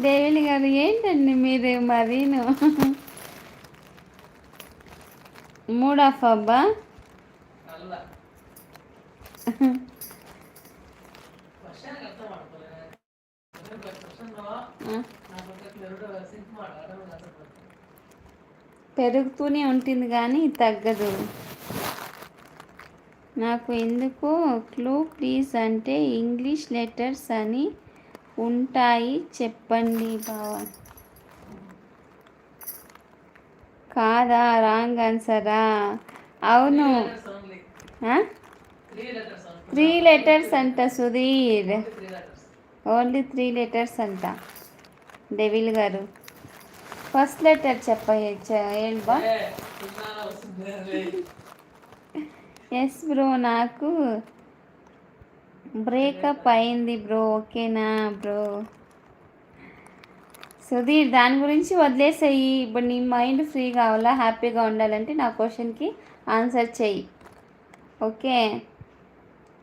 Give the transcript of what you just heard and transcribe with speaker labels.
Speaker 1: Devil గారు ఏంటండి మీరు మరీను మూడ్ ఆఫ్ అబ్బా. పెరుగుతూనే ఉంటుంది కానీ తగ్గదు. నాకు ఎందుకు క్లూ ప్లీజ్ అంటే ఇంగ్లీష్ లెటర్స్ అని ఉంటాయి చెప్పండి బావా. కాదా? రాంగ్ ఆన్సరా? అవును, 3 లెటర్స్ అంట సుధీర్. ఓన్లీ 3 లెటర్స్ అంట డెవిల్ గారు. ఫస్ట్ లెటర్ ఏంటా? ఎస్ బ్రో, నాకు బ్రేకప్ అయింది బ్రో. ఓకేనా బ్రో? సుధీర్, దాని గురించి వదిలేసేయి. ఇప్పుడు నీ మైండ్ ఫ్రీ కావాలా, హ్యాపీగా ఉండాలంటే నా క్వశ్చన్కి ఆన్సర్ చెయ్యి. ఓకే.